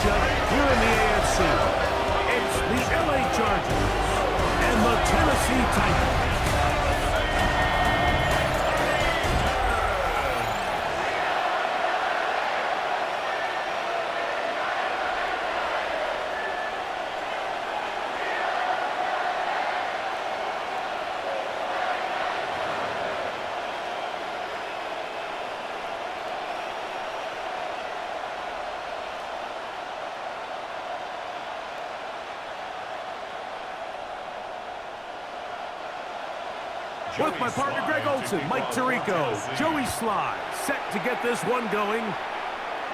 matchup here in the AFC. It's the LA Chargers and the Tennessee Titans. With my partner Greg Olson, Mike Tirico, Joey Sly, set to get this one going.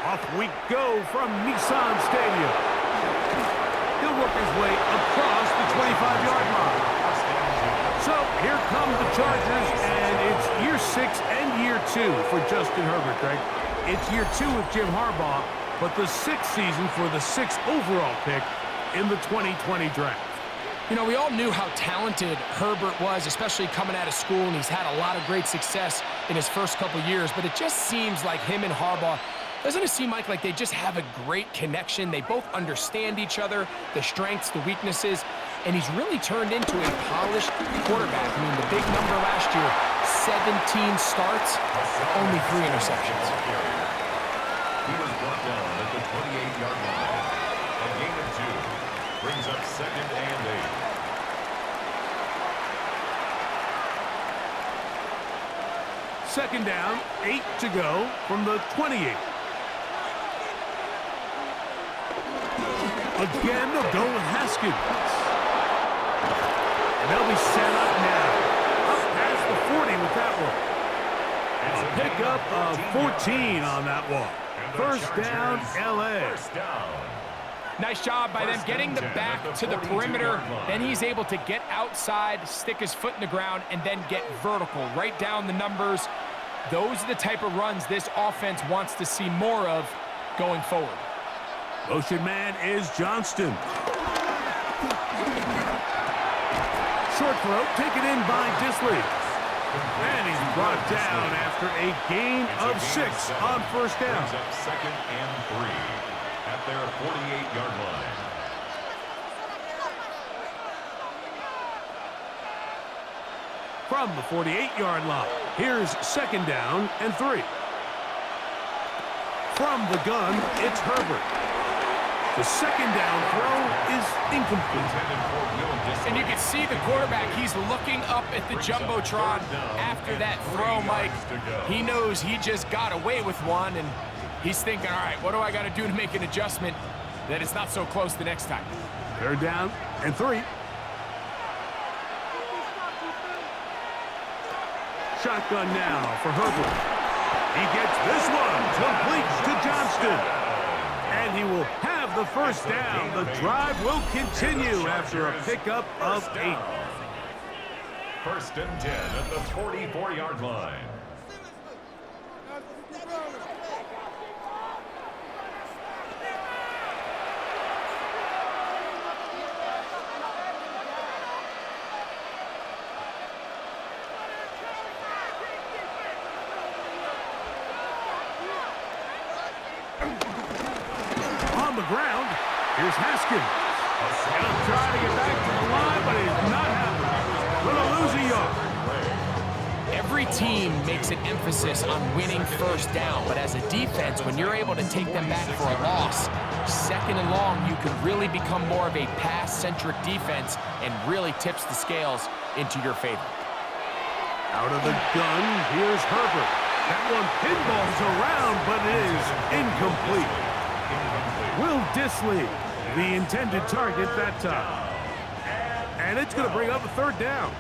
Off we go from Nissan Stadium. He'll work his way across the 25-yard line. So here come the Chargers, and it's year 6 and year 2 for Justin Herbert, Greg. It's year 2 with Jim Harbaugh, but the 6th season for the 6th overall pick in the 2020 draft. You know, we all knew how talented Herbert was, especially coming out of school, and he's had a lot of great success in his first couple years, but it just seems like him and Harbaugh, doesn't it seem like they just have a great connection? They both understand each other, the strengths, the weaknesses, and he's really turned into a polished quarterback. I mean, the big number last year, 17 starts, only 3 interceptions. He was brought down at the 28-yard line. A gain of 2. Brings up 2nd and 8. 2nd down, 8 to go from the 28. Again, they'll go with Haskins. And they'll be set up now. Up past the 40 with that one. A pickup of 14 on that one. First down, LA. First down. Nice job by them getting the back to the perimeter. Then he's able to get outside, stick his foot in the ground, and then get vertical. Right down the numbers. Those are the type of runs this offense wants to see more of going forward. Motion man is Johnston. Short throw taken in by Disley. And he's brought down after a gain of 6 on first down. Brings up 2nd and 3. At their 48-yard line. From the 48-yard line, here's 2nd down and 3. From the gun, it's Herbert. The 2nd down throw is incomplete. And you can see the quarterback, he's looking up at the Jumbotron after that throw, Mike. He knows he just got away with one, and he's thinking, all right, what do I got to do to make an adjustment that it's not so close the next time? 3rd down and 3. Shotgun now for Herbert. He gets this one complete to Johnston. And he will have the first down. The drive will continue after a pickup of 8. 1st and 10 at the 44-yard line. On the ground, here's Haskins. He'll try to get back to the line, but he's not happening. Gonna lose a yard. Every team makes an emphasis on winning first down, but as a defense, when you're able to take them back for a loss, 2nd and long, you can really become more of a pass-centric defense and really tips the scales into your favor. Out of the gun, here's Herbert. That one pinballs around, but it is incomplete. Will Disley, the intended target that time. And it's going to bring up a 3rd down.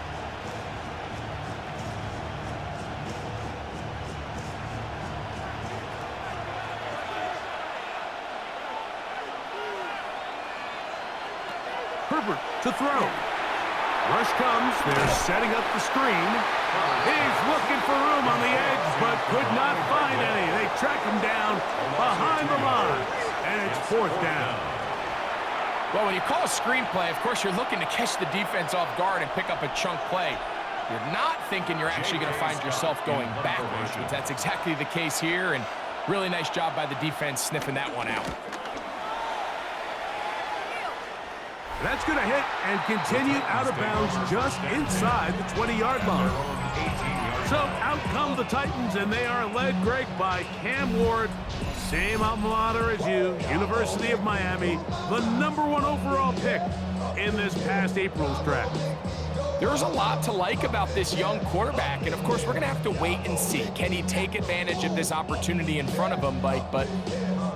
Herbert to throw. Rush comes. They're setting up the screen. He's looking for room on the edge, but could not find any. They track him down behind the line, and it's 4th down. Well, when you call a screenplay, of course, you're looking to catch the defense off guard and pick up a chunk play. You're not thinking you're actually going to find yourself going backwards, but that's exactly the case here, and really nice job by the defense sniffing that one out. That's going to hit and continue out of bounds just inside the 20-yard line. So out come the Titans, and they are led, Greg, by Cam Ward. Same alma mater as you, University of Miami, the #1 overall pick in this past April's draft. There's a lot to like about this young quarterback, and of course we're going to have to wait and see. Can he take advantage of this opportunity in front of him, Mike? But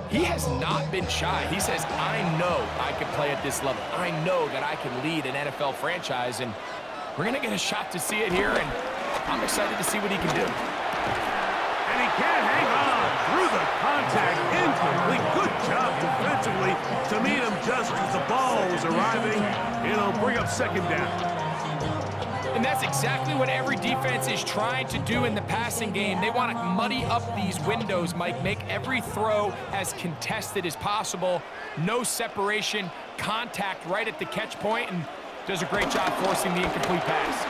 he has not been shy. He says, I know I can play at this level. I know that I can lead an NFL franchise, and we're going to get a shot to see it here, and I'm excited to see what he can do. And he can't hang on through the contact, incomplete. Good job defensively to meet him just as the ball was arriving. It'll bring up second down. And that's exactly what every defense is trying to do in the passing game. They want to muddy up these windows, Mike, make every throw as contested as possible. No separation, contact right at the catch point, and does a great job forcing the incomplete pass.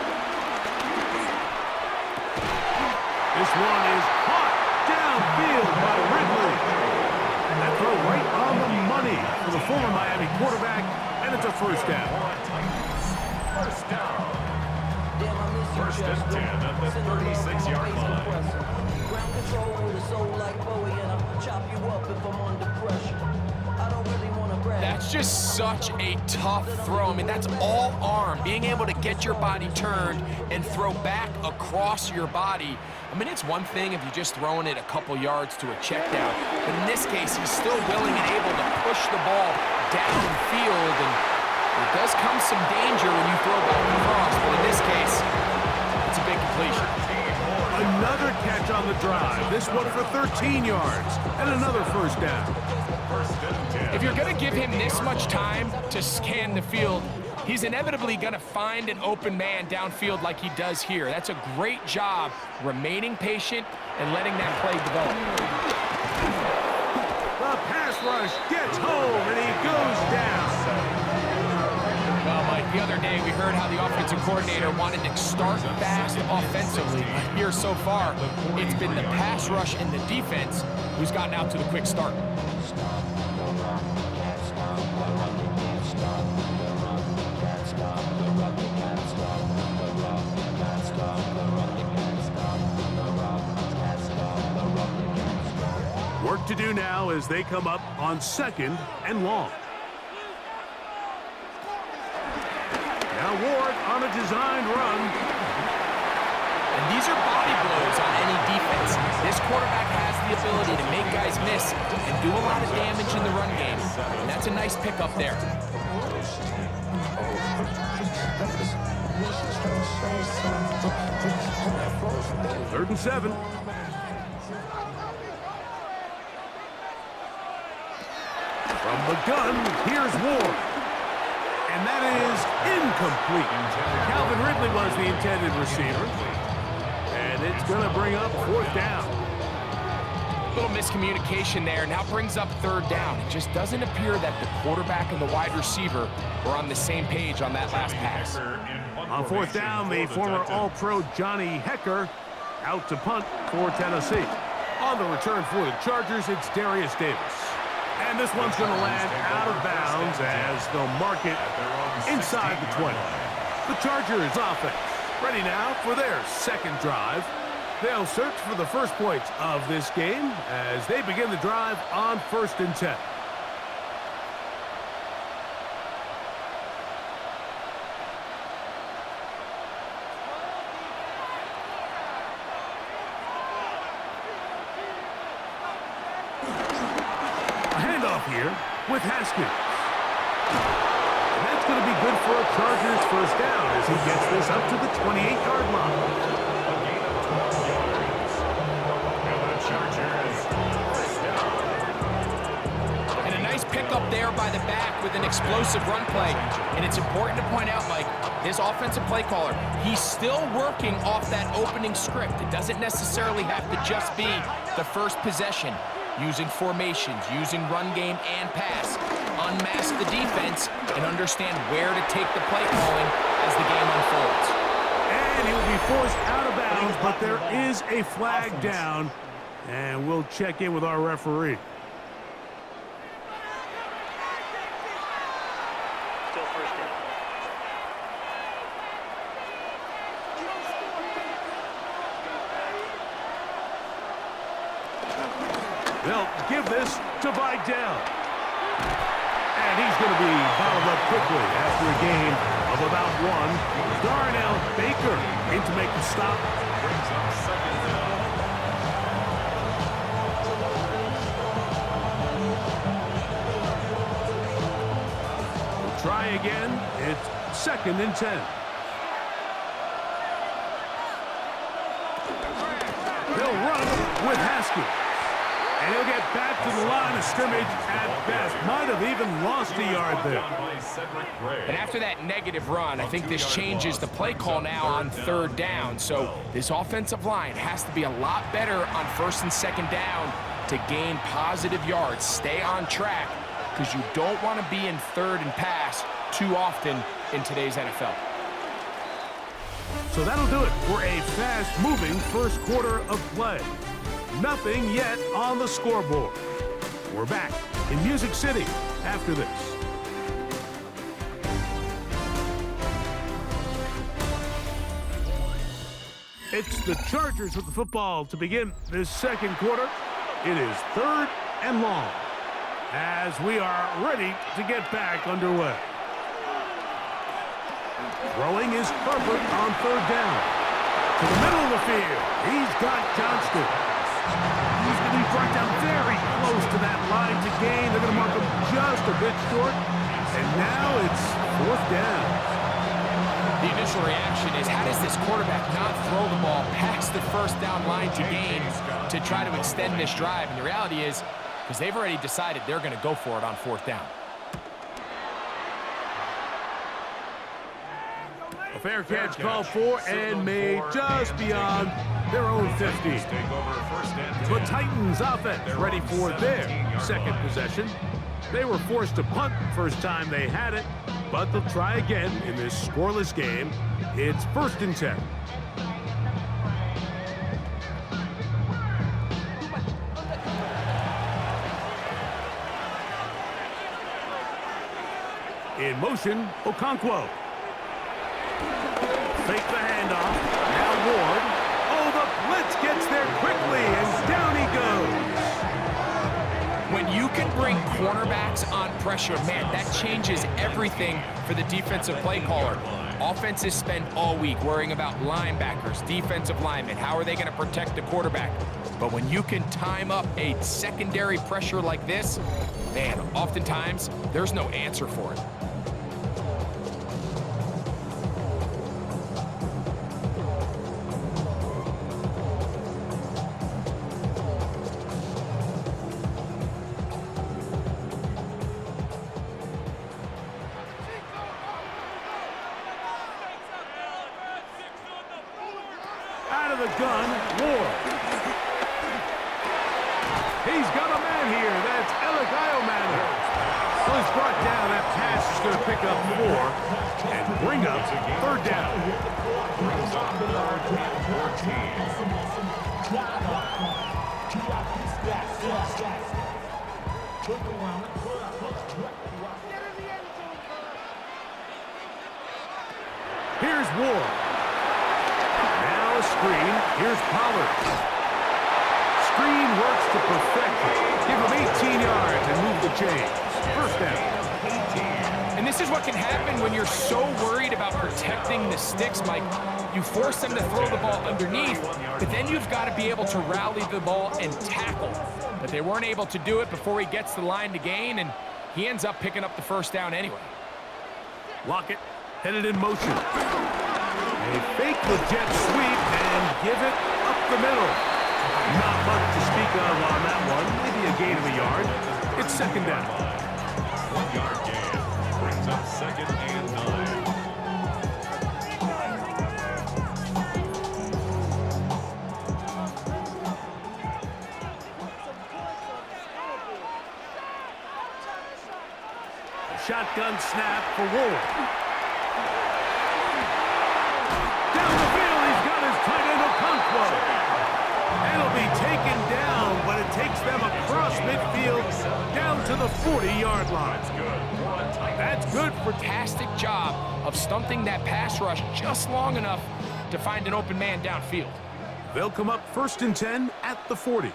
This one is caught downfield by Ridley. And that throw right on the money for the former Miami quarterback, and it's a first down. First down. First and 10 at the 36-yard line. Ground control with a soul like Bowie, and I'll chop you up if I'm under pressure. I don't really want to brag. That's just such a tough throw. I mean, that's all arm. Being able to get your body turned and throw back across your body. I mean, it's one thing if you're just throwing it a couple yards to a check down, but in this case, he's still willing and able to push the ball downfield, and there does come some danger when you throw back across, but in this case, it's a big completion. Another catch on the drive. This one for 13 yards and another first down. If you're going to give him this much time to scan the field, he's inevitably going to find an open man downfield like he does here. That's a great job remaining patient and letting that play develop. The pass rush gets home, and he goes down. Well, Mike, the other day we heard how the offensive coordinator wanted to start fast offensively. But here so far, it's been the pass rush and the defense who's gotten out to the quick start. Work to do now as they come up on second and long. Now Ward on a designed run. And these are body blows on any defense. This quarterback has the ability to make guys miss and do a lot of damage in the run game. And that's a nice pickup there. Third and 7. From the gun, here's Ward. And that is incomplete. Calvin Ridley was the intended receiver. And it's going to bring up fourth down. Little miscommunication there. Now brings up third down. It just doesn't appear that the quarterback and the wide receiver were on the same page on that last pass. On fourth down, the former All-Pro Johnny Hecker out to punt for Tennessee. On the return for the Chargers, it's Darius Davis. And this one's going to land out of bounds as they'll mark it inside the 20. The Chargers offense ready now for their second drive. They'll search for the first points of this game as they begin the drive on 1st and 10. Here with Haskins. And that's going to be good for a Chargers first down as he gets this up to the 28-yard line. And a nice pickup there by the back with an explosive run play. And it's important to point out, Mike, this offensive play caller, he's still working off that opening script. It doesn't necessarily have to just be the first possession. Using formations, using run game and pass. Unmask the defense and understand where to take the play calling as the game unfolds. And he will be forced out of bounds, but there is a flag down. And we'll check in with our referee. Still first They'll give this to Vidal. And he's going to be bottled up quickly after a gain of about 1. Darnell Baker in to make the stop. Brings up second down. We'll try again. It's 2nd and 10. They'll run with Haskins. And he'll get back to the line of scrimmage at best. Might have even lost a yard there. And after that negative run, I think this changes the play call now on 3rd down. So this offensive line has to be a lot better on 1st and 2nd down to gain positive yards. Stay on track because you don't want to be in 3rd and pass too often in today's NFL. So that'll do it for a fast-moving first quarter of play. Nothing yet on the scoreboard. We're back in Music City after this. It's the Chargers with the football to begin this second quarter. It is 3rd and long as we are ready to get back underway. Throwing is Herbert on 3rd down. To the middle of the field. He's got Johnston. He's going to be brought down very close to that line to gain. They're going to mark him just a bit short. And now it's 4th down. The initial reaction is, how does this quarterback not throw the ball past the 1st down line to gain to try to extend this drive? And the reality is, because they've already decided they're going to go for it on 4th down. A fair catch called for and made just beyond their own 50. The Titans offense ready for their 2nd possession. They were forced to punt first time they had it, but they'll try again in this scoreless game. It's 1st and 10. In motion, Okonkwo. Fake the handoff. Now Ward. Oh, the blitz gets there quickly, and down he goes. When you can bring cornerbacks on pressure, man, that changes everything for the defensive play caller. Offenses spend all week worrying about linebackers, defensive linemen. How are they going to protect the quarterback? But when you can time up a secondary pressure like this, man, oftentimes there's no answer for it. Out of the gun, Ward. He's got a man here. That's Alec Iomana. So he's brought down. That pass is going to pick up 4 and bring up 3rd down. Brings up 3rd and 14. Here's Ward. Now a screen. Here's Pollard. Screen works to perfection. Give him 18 yards and move the chains. 1st down. And this is what can happen when you're so worried about protecting the sticks, Mike. You force them to throw the ball underneath, but then you've got to be able to rally the ball and tackle. But they weren't able to do it before he gets the line to gain, and he ends up picking up the 1st down anyway. Lockett headed in motion. They fake the jet sweep and give it up the middle. Not much to speak of on that one. Maybe a gain of a yard. It's 2nd down. 1-yard gain. Brings up 2nd and 9. Shotgun snap for Ward. Down the field, he's got his tight end Okonkwo. It'll be taken down, but it takes them across midfield down to the 40-yard line. That's good. Fantastic job of stumping that pass rush just long enough to find an open man downfield. They'll come up 1st and 10 at the 40.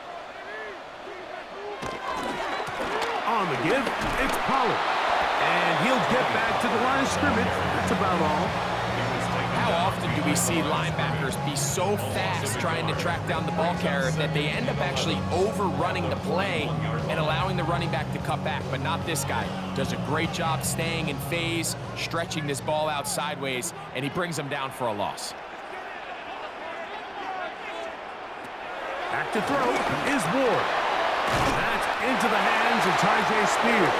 On the give, it's Pollard. And he'll get back to the line of scrimmage. That's about all. How often do we see linebackers be so fast trying to track down the ball carrier that they end up actually overrunning the play and allowing the running back to cut back? But not this guy. Does a great job staying in phase, stretching this ball out sideways, and he brings him down for a loss. Back to throw is Ward. That's into the hands of Tyjae Spears.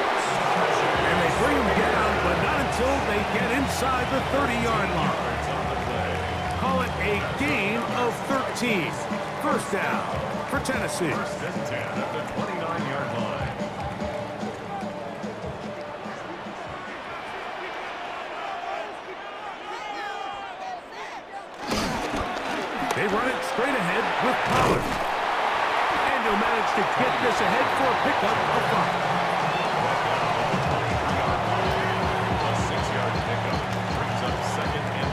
And they bring him down, but not until they get inside the 30-yard line. Call it a gain of 13. First down for Tennessee. First and 10 at the 29-yard line. They run it straight ahead with Pollard. And he'll manage to get this ahead for a pickup of 5. A 6-yard pickup brings up second and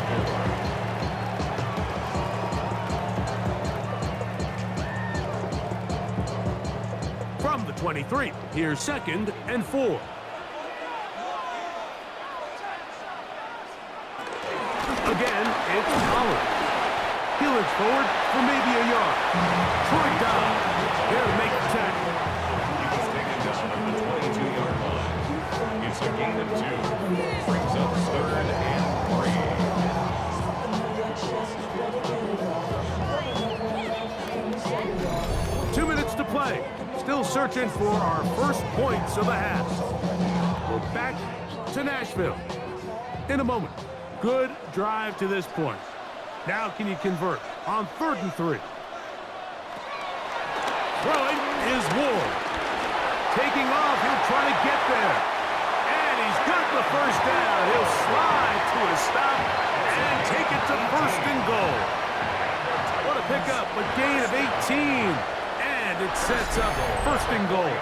4. From the 23, here's second and 4. Again, it's Pollard. He looks forward for maybe a yard. Troy Down there to make the tackle. He was taken down at the 22-yard line. It's a gain of 2. Brings up third and 3. 2 minutes to play. Still searching for our first points of the half. We're back to Nashville in a moment. Good drive to this point. Now can you convert on 3rd and 3? Throwing is Ward. Taking off, he'll try to get there. And he's got the first down. He'll slide to a stop and take it to 1st and goal. What a pickup, a gain of 18. And it sets up 1st and goal.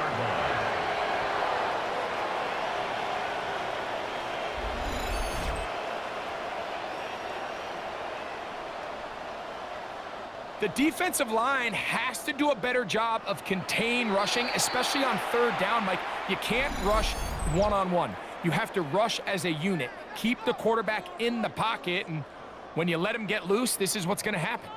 The defensive line has to do a better job of contain rushing, especially on 3rd down, Mike. You can't rush one-on-one. You have to rush as a unit. Keep the quarterback in the pocket, and when you let him get loose, this is what's going to happen.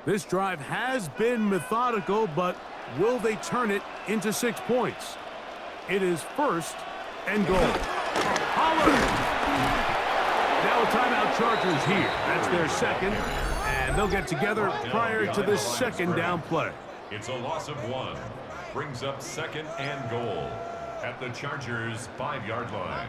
This drive has been methodical, but will they turn it into 6 points? It is 1st and goal. Pollard! Now a timeout Chargers here. That's their second, and they'll get together prior to this 2nd down play. It's a loss of 1. Brings up 2nd and goal at the Chargers' 5-yard line.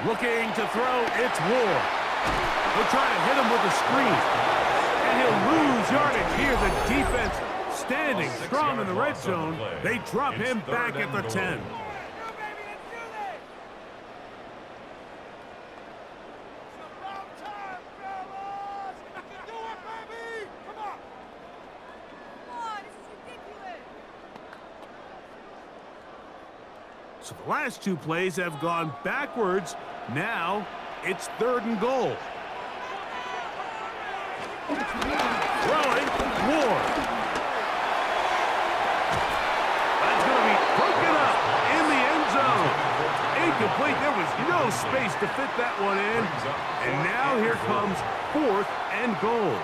Looking to throw, it's Ward. They'll try to hit him with a screen. And he'll lose yardage here. The defense standing strong in the red zone. They drop him back at the 10. So the last 2 plays have gone backwards. Now it's 3rd and goal. Throwing, Ward. That's going to be broken up in the end zone. Incomplete. There was no space to fit that one in. And now here comes 4th and goal.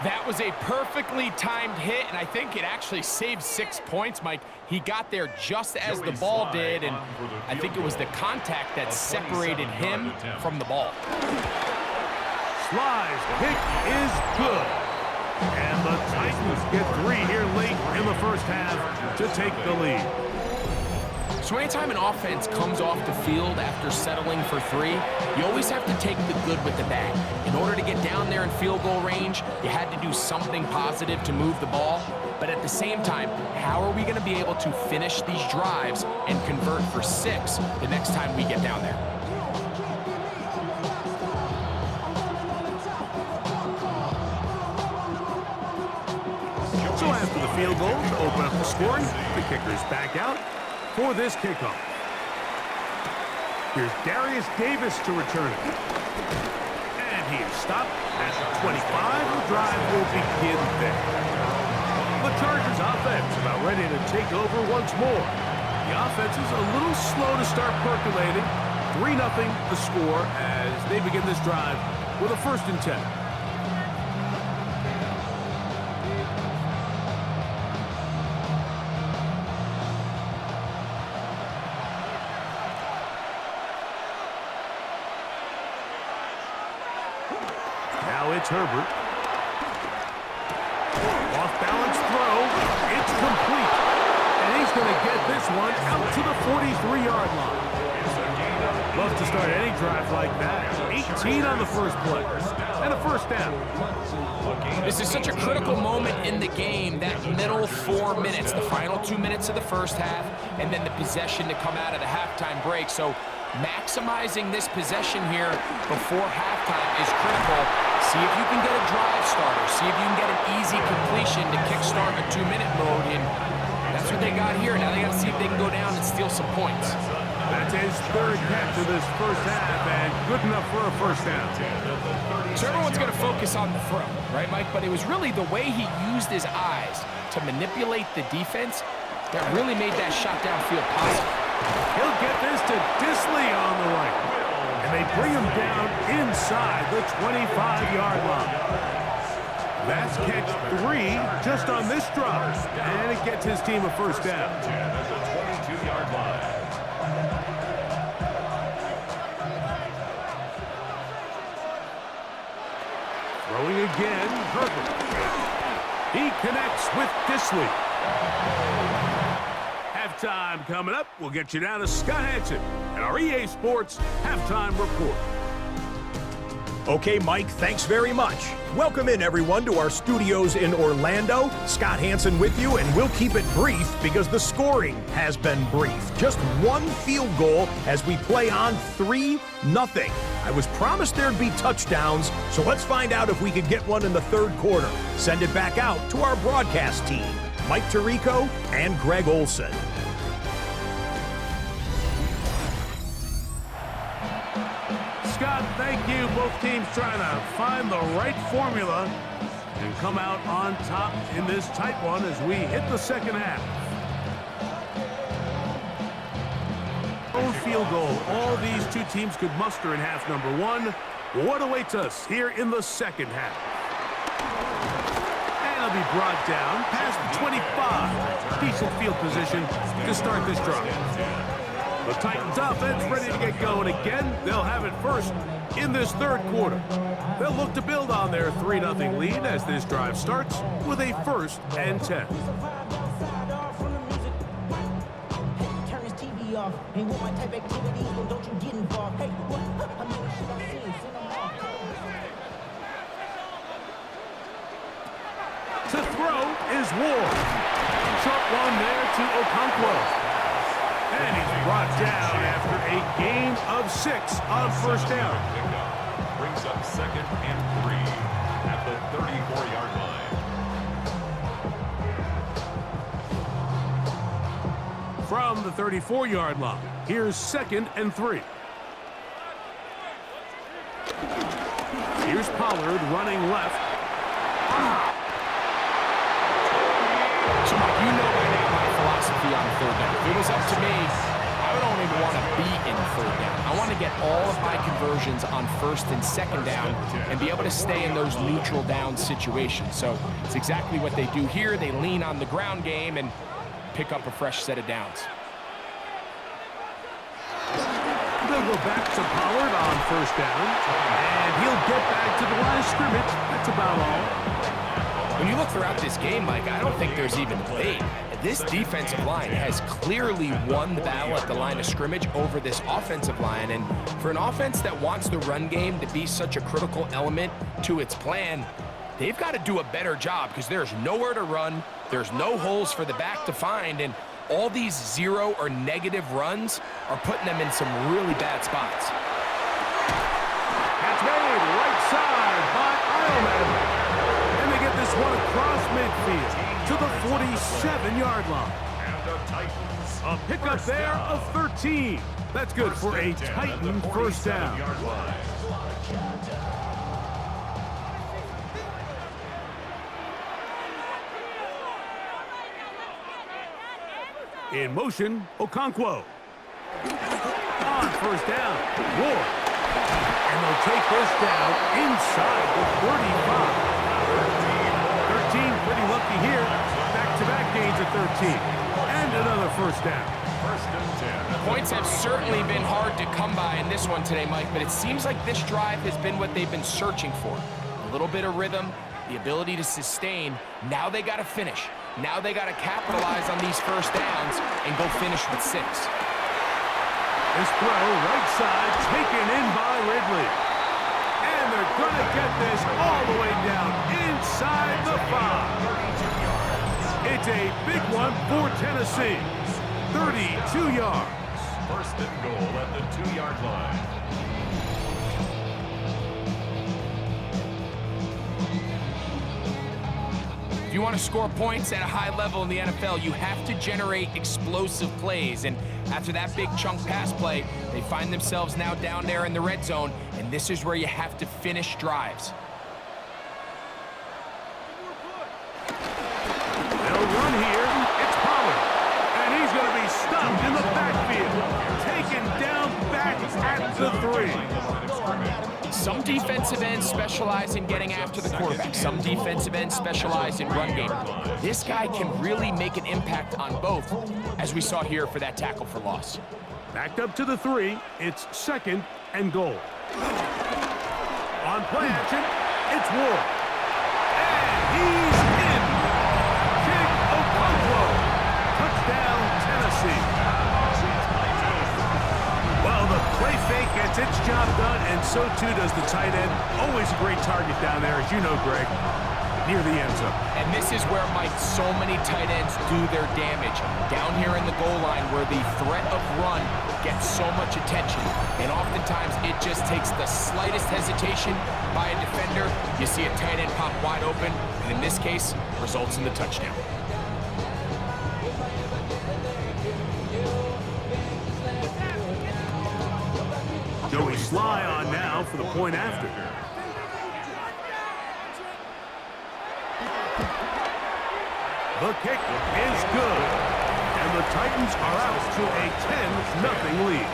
That was a perfectly timed hit, and I think it actually saved 6 points, Mike. He got there just as the ball did, and I think it was the contact that separated him from the ball. Sly's kick is good. And the Titans get 3 here late in the first half to take the lead. So anytime an offense comes off the field after settling for 3, you always have to take the good with the bad. In order to get down there in field goal range, you had to do something positive to move the ball. But at the same time, how are we going to be able to finish these drives and convert for 6 the next time we get down there? So after the field goal to open up the scoring, the kicker's back out for this kickoff. Here's Darius Davis to return it. And he is stopped at the 25. The drive will begin there. The Chargers offense about ready to take over once more. The offense is a little slow to start percolating. 3-0 the score as they begin this drive with a 1st and 10. Now it's Herbert. Off-balance throw. It's complete. And he's going to get this one out to the 43-yard line. Love to start any drive like that. 18 on the first play. And a 1st down. This is such a critical moment in the game, that middle 4 minutes, the final 2 minutes of the first half, and then the possession to come out of the halftime break. So maximizing this possession here before halftime is critical. See if you can get a drive starter. See if you can get an easy completion to kickstart a 2-minute mode. And that's what they got here. Now they got to see if they can go down and steal some points. That's his 3rd catch of this first half, and good enough for a 1st down. So everyone's going to focus on the throw, right, Mike? But it was really the way he used his eyes to manipulate the defense that really made that shot downfield possible. He'll get this to Disley on the right. And they bring him down inside the 25-yard line. That's catch 3 just on this drive. And it gets his team a 1st down. At the 22-yard line. Throwing again, Herbert. He connects with Disley. Halftime coming up. We'll get you down to Scott Hanson and our EA Sports Halftime Report. Okay, Mike, thanks very much. Welcome in, everyone, to our studios in Orlando. Scott Hanson with you, and we'll keep it brief because the scoring has been brief. Just 1 field goal as we play on 3-0. I was promised there'd be touchdowns, so let's find out if we could get one in the 3rd quarter. Send it back out to our broadcast team, Mike Tirico and Greg Olson. Scott, thank you. Both teams trying to find the right formula and come out on top in this tight one as we hit the 2nd half. Own field goal. All these 2 teams could muster in half number 1. What awaits us here in the 2nd half? And it'll be brought down past the 25. Decent field position to start this drive. The Titans offense ready to get going again. They'll have it first in this 3rd quarter. They'll look to build on their 3-0 lead as this drive starts with a 1st and 10. Turn this TV off. Ain't with my type activities, well, don't you get involved. Hey, what? I mean, shit I seen, send them off. To throw is Ward. Short one there to Okonkwo. And he's brought down after a gain of 6 on 1st down. Brings up 2nd and 3 at the 34-yard line. From the 34-yard line, here's 2nd and 3. Here's Pollard running left. So, Mike, you know by now my philosophy on 3rd down. If it was up to me, I don't even want to be in 3rd down. I want to get all of my conversions on 1st and 2nd down and be able to stay in those neutral down situations. So it's exactly what they do here. They lean on the ground game and pick up a fresh set of downs. They'll go back to Pollard on 1st down, and he'll get back to the line of scrimmage. That's about all. When you look throughout this game, Mike, I don't think there's even debate. This defensive line has clearly won the battle at the line of scrimmage over this offensive line. And for an offense that wants the run game to be such a critical element to its plan, they've got to do a better job because there's nowhere to run. There's no holes for the back to find. And all these zero or negative runs are putting them in some really bad spots. That's made right side by Ireland. And they get this one across midfield to the 47-yard line. And the Titans. A pickup there of 13. That's good for a Titan first down. Yard line. In motion, Okonkwo. On first down, Ward. And they'll take this down inside the 35. 13, pretty lucky here. Back-to-back gains of 13. And another first down. First and 10. Points have certainly been hard to come by in this one today, Mike, but it seems like this drive has been what they've been searching for. A little bit of rhythm, the ability to sustain. Now they got to finish. Now they got to capitalize on these first downs and go finish with 6. This throw, right side, taken in by Ridley. And they're going to get this all the way down inside the 5. It's a big one for Tennessee. 32 yards. First and goal at the 2-yard line. If you want to score points at a high level in the NFL, you have to generate explosive plays. And after that big chunk pass play, they find themselves now down there in the red zone, and this is where you have to finish drives. They'll run here. It's Pollard. And he's going to be stopped in the backfield. Taken down back at the 3. Some defensive ends specialize in getting after the quarterback. Some defensive ends specialize in run game. This guy can really make an impact on both, as we saw here for that tackle for loss. Backed up to the 3. It's second and goal. On play action, it's Ward. And he's in. King Okonkwo. Touchdown, Tennessee. Well, the play fake gets its job done, and so too does the tight end. Always a great target down there, as you know, Greg, near the end zone. And this is where, Mike, so many tight ends do their damage. Down here in the goal line where the threat of run gets so much attention. And oftentimes it just takes the slightest hesitation by a defender. You see a tight end pop wide open, and in this case, results in the touchdown. Joey Sly on now for the point after. The kick is good. And the Titans are out to a 10-0 lead.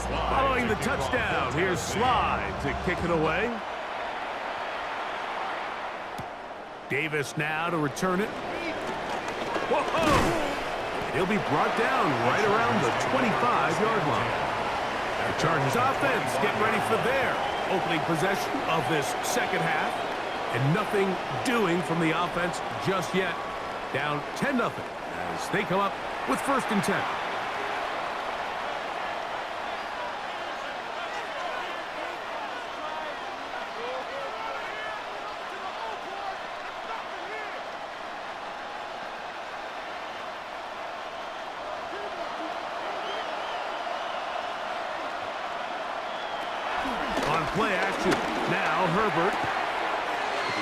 Following the touchdown, here's Sly to kick it away. Davis now to return it. Whoa! He'll be brought down right around the 25-yard line. The Chargers offense getting ready for their opening possession of this second half. And nothing doing from the offense just yet. Down 10-0 as they come up with first and 10. On play action, now Herbert.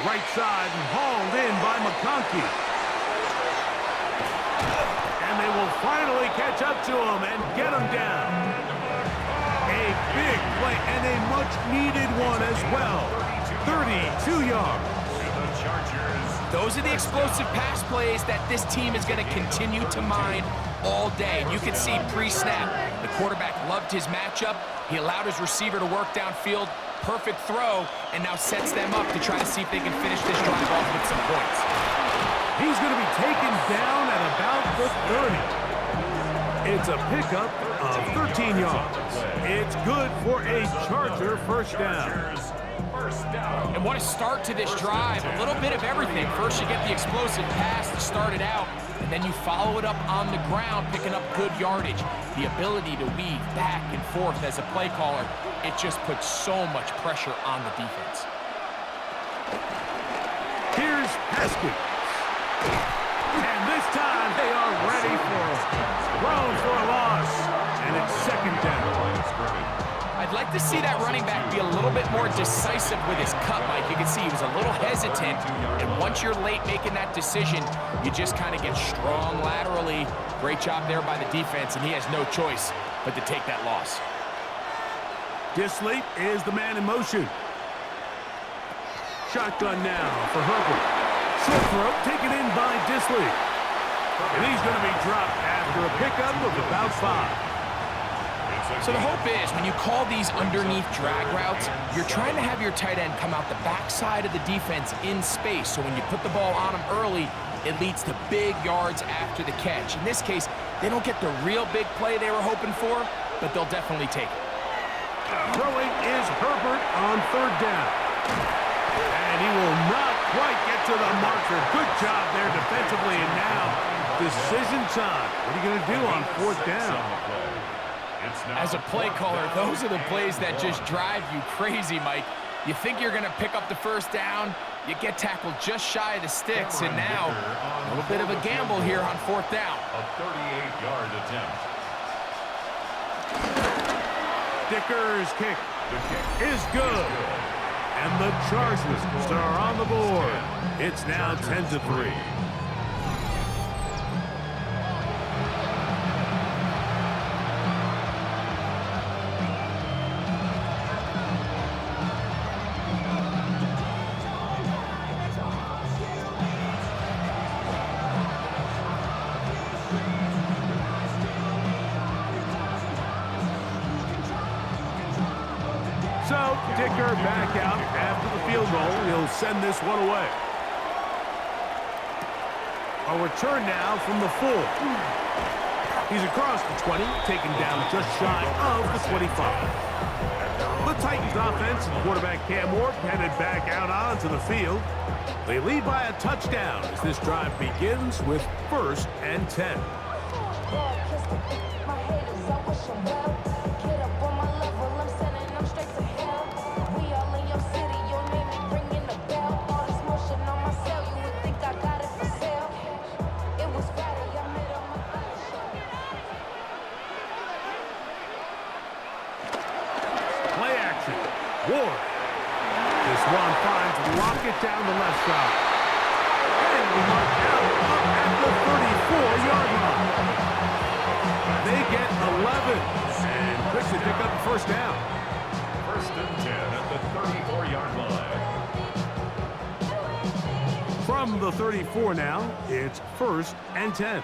Right side and hauled in by McConkey. And they will finally catch up to him and get him down. A big play and a much-needed one as well. 32 yards. Those are the explosive pass plays that this team is going to continue to mine all day. And you can see pre-snap, the quarterback loved his matchup. He allowed his receiver to work downfield. Perfect throw, and now sets them up to try to see if they can finish this drive off with some points. He's going to be taken down at about the 30. It's a pickup of 13 yards. It's good for a Charger first down. And what a start to this drive. A little bit of everything. First you get the explosive pass to start it out, and then you follow it up on the ground, picking up good yardage. The ability to weave back and forth as a play caller, it just puts so much pressure on the defense. Here's Haskins. And this time they are ready for it. Thrown for a loss. And it's second down. I'd like to see that running back be a little bit more decisive with his cut, Mike. You can see he was a little hesitant, and once you're late making that decision, you just kind of get strong laterally. Great job there by the defense, and he has no choice but to take that loss. Disley is the man in motion. Shotgun now for Herbert. Short throw taken in by Disley. And he's going to be dropped after a pickup of about 5. So the hope is, when you call these underneath drag routes, you're trying to have your tight end come out the backside of the defense in space. So when you put the ball on him early, it leads to big yards after the catch. In this case, they don't get the real big play they were hoping for, but they'll definitely take it. Throwing is Herbert on third down. And he will not quite get to the marker. Good job there defensively, and now decision time. What are you going to do on fourth down? As a play caller, those are the plays that just drive you crazy, Mike. You think you're going to pick up the first down, you get tackled just shy of the sticks, and now a little bit of a gamble here on fourth down. A 38-yard attempt. Dicker's kick is good. And the Chargers are on the board. It's now 10-3. So, Dicker back out after the field goal. He'll send this one away. A return now from the 4. He's across the 20, taken down just shy of the 25. The Titans offense and quarterback Cam Ward headed back out onto the field. They lead by a touchdown as this drive begins with 1st and 10. Play action. Ward. This one finds Lockett down the left side. And we mark out up at the 34-yard line. They get 11 and quickly pick up the first down. 1st and 10 at the 34-yard line. From the 34 now, it's 1st and 10.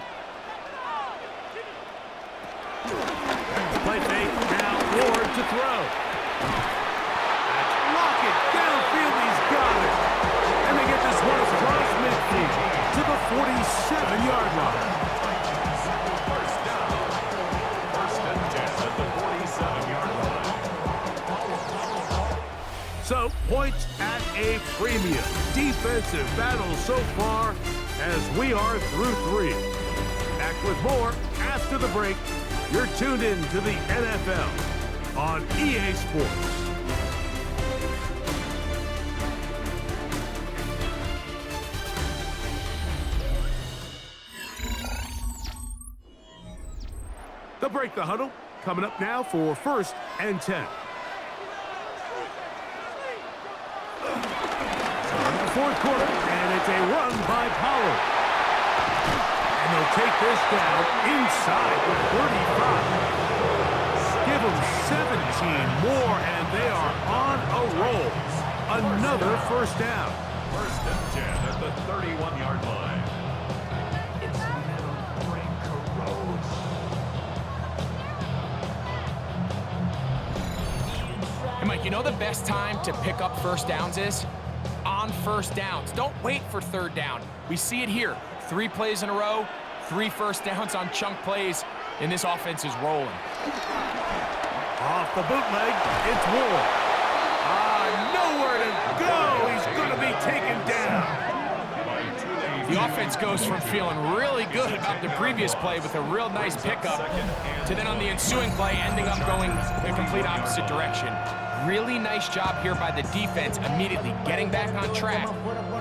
Play fake, now Ward to throw. Lockett downfield, he's got it. And they get this one across midfield to the 47-yard line. First down. 1st and 10 at the 47-yard line. So, points at a premium. Defensive battle so far as we are through 3. Back with more after the break. You're tuned in to the NFL on EA Sports. They'll break the huddle. Coming up now for 1st and 10. Fourth quarter, and it's a run by Pollard. And they'll take this down inside the 35. Give them 17 more, and they are on a roll. Another first down. First and 10 at the 31-yard line. Its metal ring corrodes. Hey, Mike, you know the best time to pick up first downs is? On first downs. Don't wait for third down. We see it here. 3 plays in a row, 3 first downs on chunk plays, and this offense is rolling. Off the bootleg, it's Ward. Nowhere to go. He's going to be taken down. The offense goes from feeling really good about the previous play with a real nice pickup to then on the ensuing play ending up going the complete opposite direction. Really nice job here by the defense, immediately getting back on track.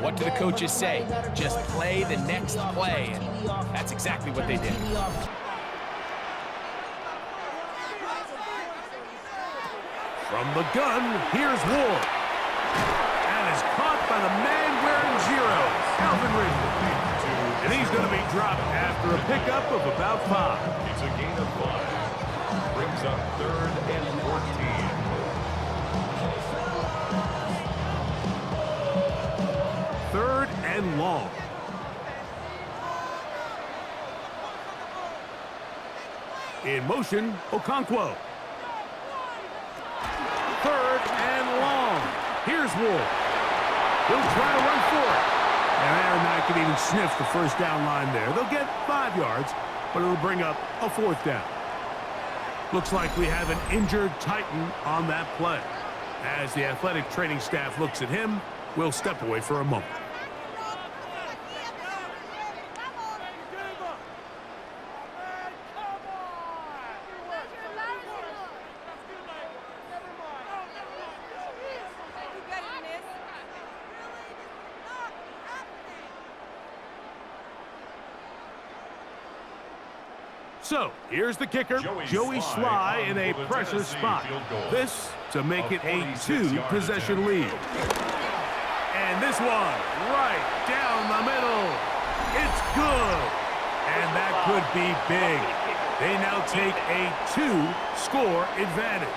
What do the coaches say? Just play the next play. And that's exactly what they did. From the gun, here's Ward. And is caught by the man wearing 0, Calvin Ridley. And he's going to be dropped after a pickup of about 5. It's a gain of 5. Brings up 3rd and 14. Third and long. In motion, Okonkwo. Third and long. Here's Ward. He'll try to run for it. And they're not going to even sniff the first down line there. They'll get 5 yards, but it'll bring up a 4th down. Looks like we have an injured Titan on that play. As the athletic training staff looks at him, we'll step away for a moment. So, here's the kicker, Joey Sly in a pressure spot. This to make it a 2-possession lead. And this one, right down the middle. It's good. And that could be big. They now take a 2-score advantage.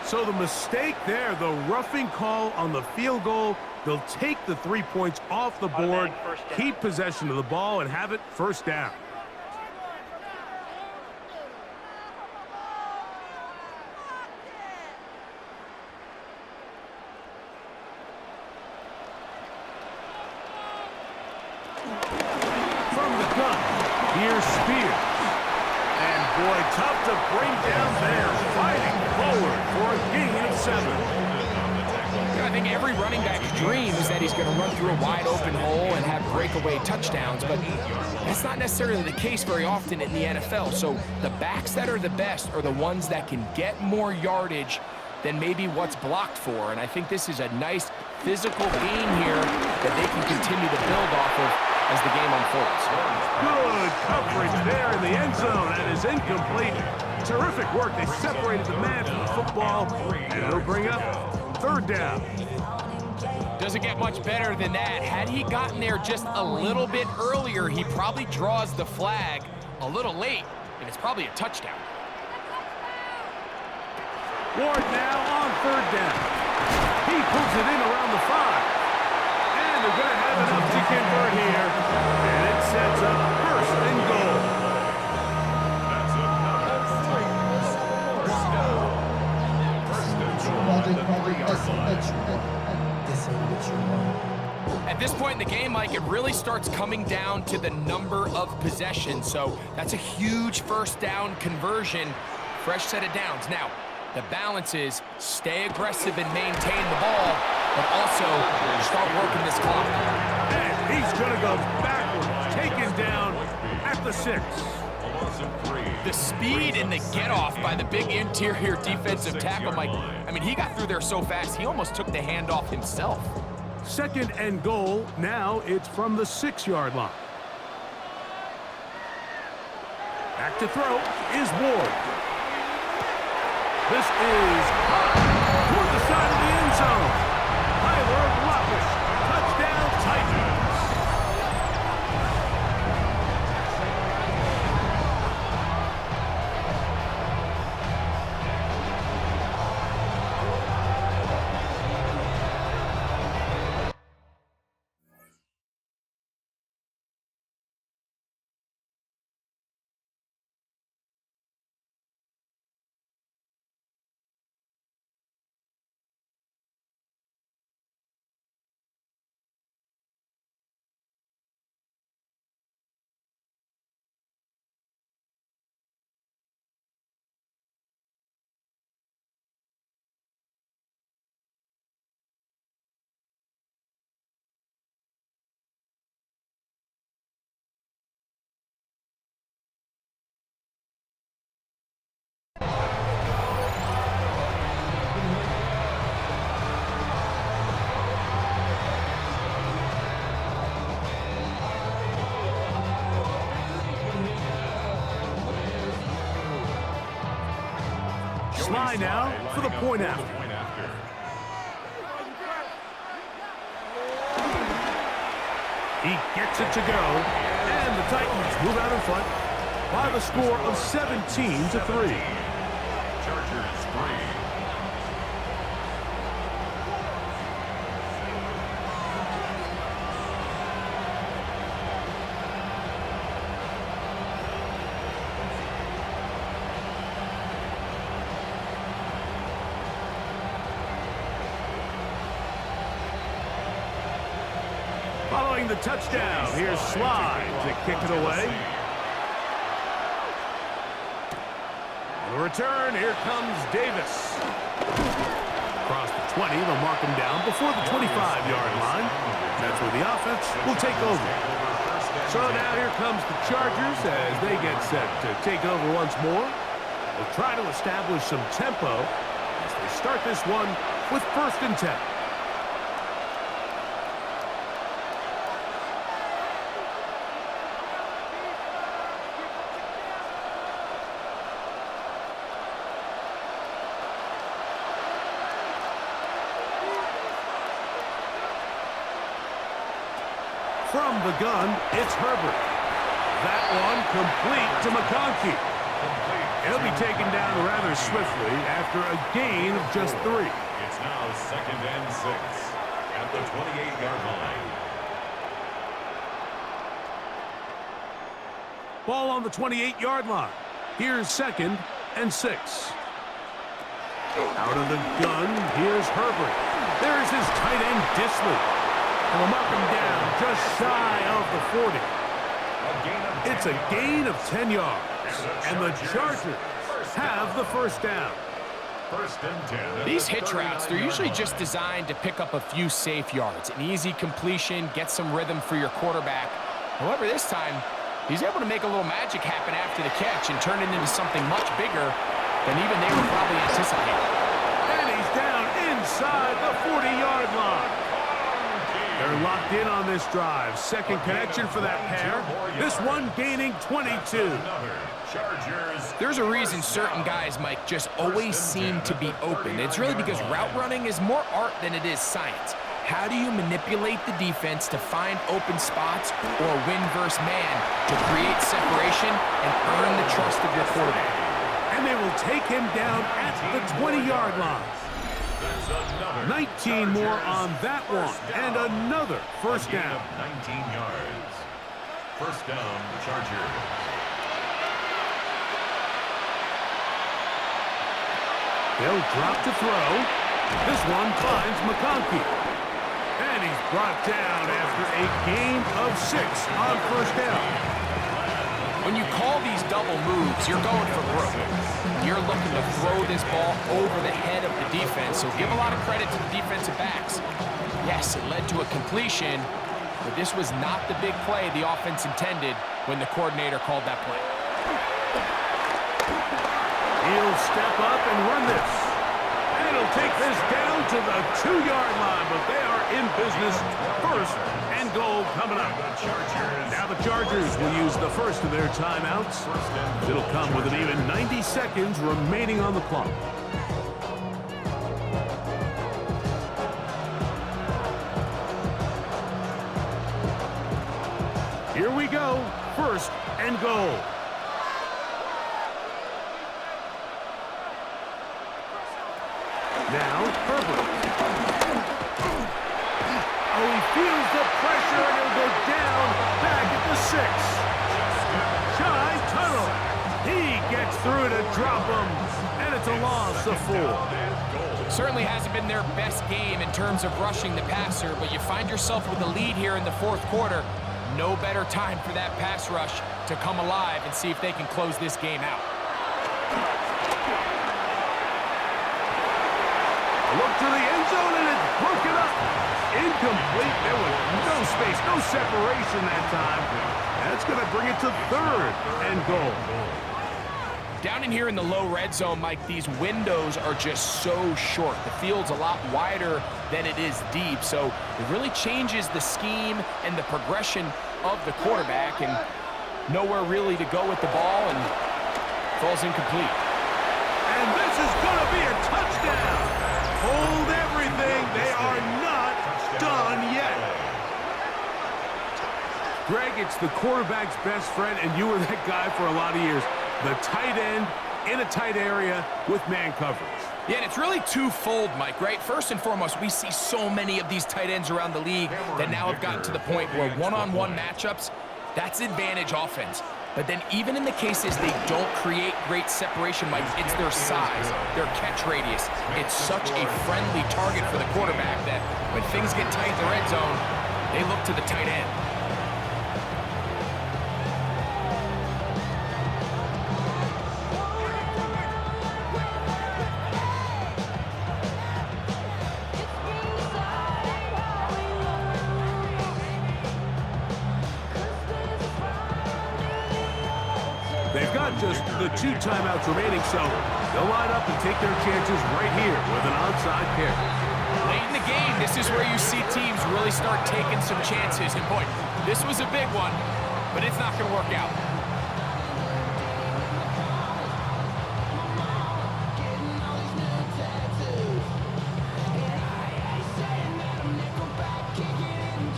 So the mistake there, the roughing call on the field goal, they'll take the 3 points off the board, keep possession of the ball, and have it first down. Here's Spears. And boy, tough to bring down there. Fighting forward for a gain of 7. I think every running back's dream is that he's going to run through a wide open hole and have breakaway touchdowns, but that's not necessarily the case very often in the NFL. So the backs that are the best are the ones that can get more yardage than maybe what's blocked for. And I think this is a nice physical gain here that they can continue to build off of as the game unfolds. Good coverage there in the end zone. That is incomplete. Terrific work. They separated the man from the football, and it'll bring up 3rd down. Doesn't get much better than that. Had he gotten there just a little bit earlier, he probably draws the flag a little late, and it's probably a touchdown. Ward now on 3rd down. He pulls it in around the 5. And they're going to have enough to convert here. And it sets up 1st and goal. That's another 3 first down. First and goal at the 3-yard line. At this point in the game, Mike, it really starts coming down to the number of possessions. So that's a huge first down conversion. Fresh set of downs. Now, the balance is stay aggressive and maintain the ball, but also start working this clock. And he's going to go backwards, taken down at the 6. The speed and the get-off by the big interior defensive tackle, Mike. I mean, he got through there so fast, he almost took the handoff himself. 2nd and goal. Now it's from the 6-yard line. Back to throw is Ward. This is toward the side of the end zone. Tyler Lockett, touchdown Titans. Sly now for the point after. He gets it to go, and the Titans move out in front by the score of 17-3. Chargers 3. Following the touchdown, here's Sly to kick it away. On the return, here comes Davis. Across the 20, they'll mark him down before the 25-yard line. That's where the offense will take over. So now here comes the Chargers as they get set to take it over once more. They'll try to establish some tempo as they start this one with 1st and 10. From the gun, it's Herbert. That one complete to McConkey. He'll be taken down rather swiftly after a gain of just 3. It's now 2nd and 6 at the 28-yard line. Ball on the 28-yard line. Here's 2nd and 6. Out of the gun, here's Herbert. There's his tight end, Disley. And we'll mark him down just shy of the 40. It's a gain of 10 yards. And the Chargers have the 1st down. 1st and 10. These hitch routes, they're usually just designed to pick up a few safe yards. An easy completion, get some rhythm for your quarterback. However, this time, he's able to make a little magic happen after the catch and turn it into something much bigger than even they were probably anticipating. And he's down inside the 40-yard line. They're locked in on this drive. 2nd connection for that pair. This one gaining 22. There's a reason certain guys, Mike, just always seem to be open. It's really because route running is more art than it is science. How do you manipulate the defense to find open spots or win versus man to create separation and earn the trust of your quarterback? And they will take him down at the 20-yard line. 19 more on that one, and another 1st down. 19 yards. 1st down, Chargers. They'll drop to throw. This one finds McConkey. And he's brought down after a gain of 6 on 1st down. When you call these double moves, you're going for broke. You're looking to throw this ball over the head of the defense, so give a lot of credit to the defensive backs. Yes, it led to a completion, but this was not the big play the offense intended when the coordinator called that play. He'll step up and run this. And he'll take this down to the 2-yard line, but they are in business. 1st and goal coming up. Now the Chargers will use the first of their timeouts. It'll come with an even 90 seconds remaining on the clock. Here we go. 1st and goal. Now, Herbert. Oh, he feels the pressure, and he'll go down back at the 6. Shy tunnel. He gets through to drop him, and it's a loss of 4. Certainly hasn't been their best game in terms of rushing the passer, but you find yourself with a lead here in the 4th quarter. No better time for that pass rush to come alive and see if they can close this game out. Look to the end zone, and it's broken up. Incomplete. There was no space, no separation that time. That's going to bring it to 3rd and goal. Down in here in the low red zone, Mike, these windows are just so short. The field's a lot wider than it is deep, so it really changes the scheme and the progression of the quarterback, and nowhere really to go with the ball, and falls incomplete. And this is going to be a touchdown. Hold everything. They are not done yet. Greg, it's the quarterback's best friend, and you were that guy for a lot of years. The tight end in a tight area with man coverage. Yeah, and it's really twofold, Mike, right? First and foremost, we see so many of these tight ends around the league that now have gotten to the point where one-on-one matchups, that's advantage offense. But then even in the cases they don't create great separation, Mike, it's their size, their catch radius. It's such a friendly target for the quarterback that when things get tight in the red zone, they look to the tight end. They've got just the 2 timeouts remaining, so they'll line up and take their chances right here with an onside kick. Late in the game, this is where you see teams really start taking some chances. And boy, this was a big one, but it's not going to work out.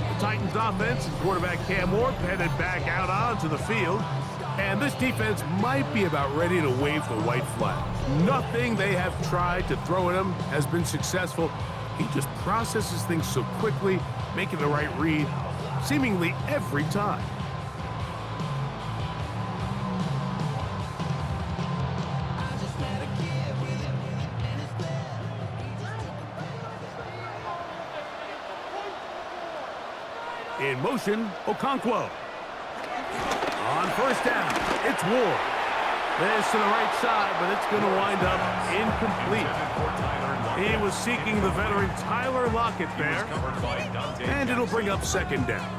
The Titans offense and quarterback Cam Ward headed back out onto the field. And this defense might be about ready to wave the white flag. Nothing they have tried to throw at him has been successful. He just processes things so quickly, making the right read seemingly every time. In motion, Okonkwo. On first down, it's Ward. This to the right side, but it's going to wind up incomplete. He was seeking the veteran Tyler Lockett there, and it'll bring up second down.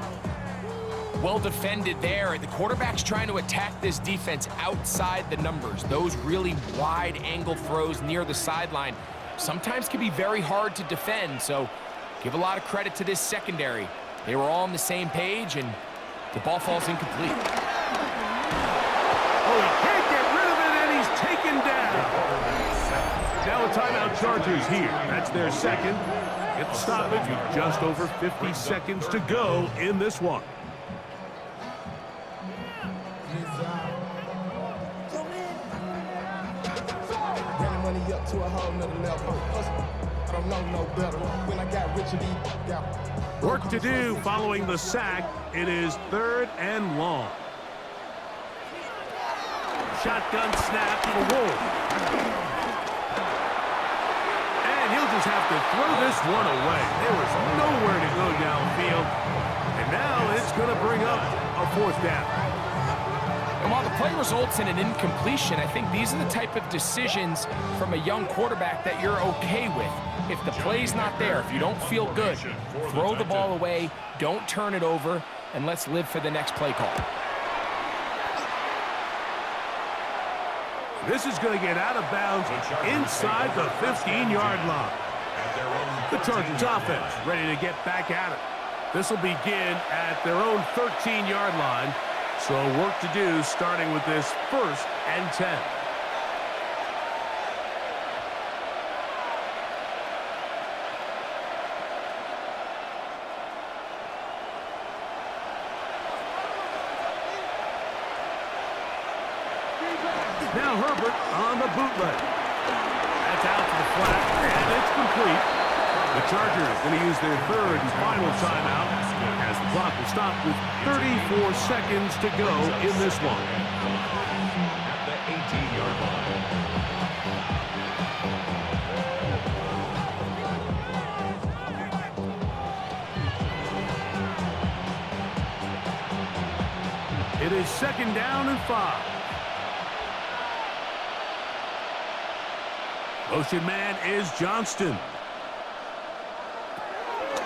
Well defended there. The quarterback's trying to attack this defense outside the numbers. Those really wide angle throws near the sideline sometimes can be very hard to defend, so give a lot of credit to this secondary. They were all on the same page, and the ball falls incomplete. Oh, he can't get rid of it, and he's taken down. Now a timeout Chargers here. That's their second. Get the stoppage with just over 50 seconds to go in this one. Money up to a whole nother level. I don't know no better. When I got rich and work to do following the sack. It is 3rd and long. Shotgun snap for Wolf. And he'll just have to throw this one away. There was nowhere to go downfield. And now it's going to bring up a 4th down. And while the play results in an incompletion, I think these are the type of decisions from a young quarterback that you're okay with. If the play's not there, if you don't feel good, throw the ball away, don't turn it over, and let's live for the next play call. This is going to get out of bounds inside the 15-yard line. The Chargers offense ready to get back at it. This will begin at their own 13-yard line. So work to do starting with this 1st and 10. Now Herbert on the bootleg. That's out to the flat, and it's complete. The Chargers going to use their 3rd and final timeout as the clock will stop with 34 seconds to go in this one. At the 18-yard line. It is 2nd down and 5. Motion man is Johnston.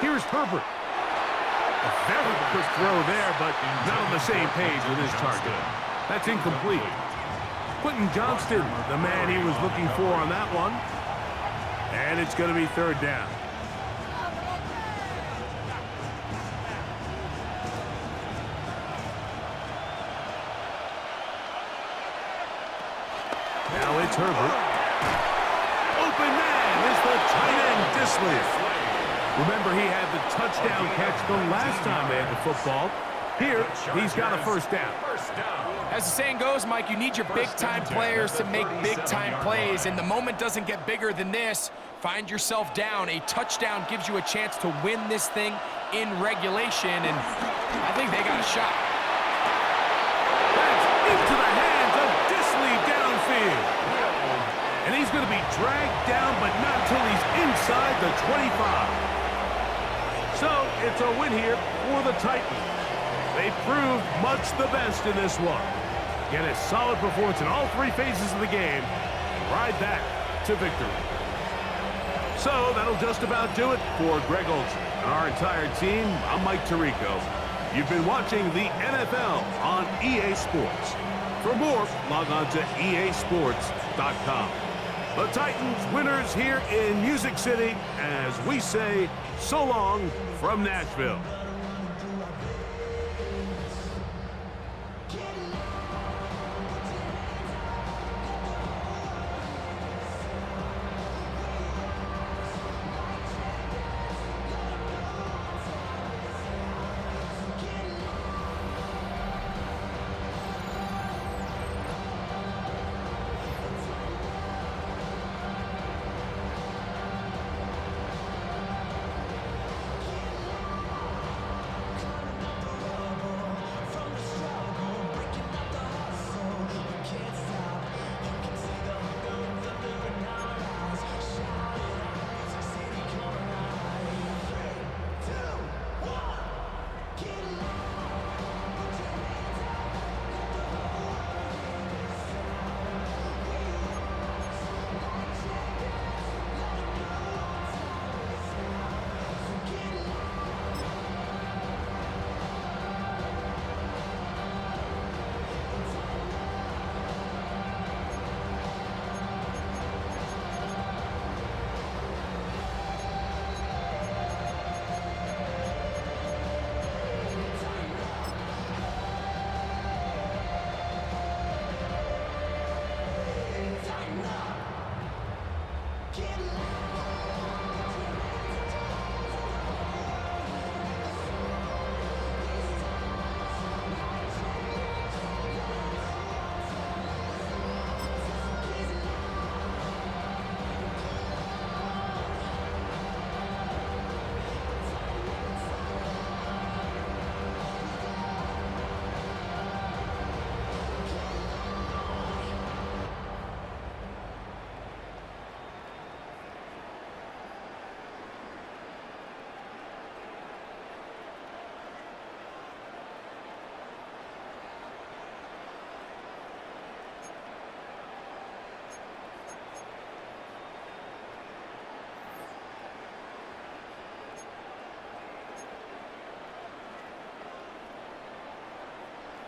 Here's Herbert. A very quick throw there, but not on the same page with his target. That's incomplete. Quentin Johnston, the man he was looking for on that one. And it's going to be 3rd down. Now it's Herbert. Open man is the tight end, Disley. Remember, he had the touchdown catch the last time they had the football. Here, he's got a first down. As the saying goes, Mike, you need your big-time players to make big-time plays, and the moment doesn't get bigger than this. Find yourself down. A touchdown gives you a chance to win this thing in regulation, and I think they got a shot. That's into the hands of Disley downfield. And he's going to be dragged down, but not until he's inside the 25. So, it's a win here for the Titans. They proved much the best in this one. Get a solid performance in all three phases of the game. Ride that to victory. So that'll just about do it for Greg Olsen and our entire team. I'm Mike Tirico. You've been watching the NFL on EA Sports. For more, log on to easports.com. The Titans winners here in Music City as we say so long from Nashville.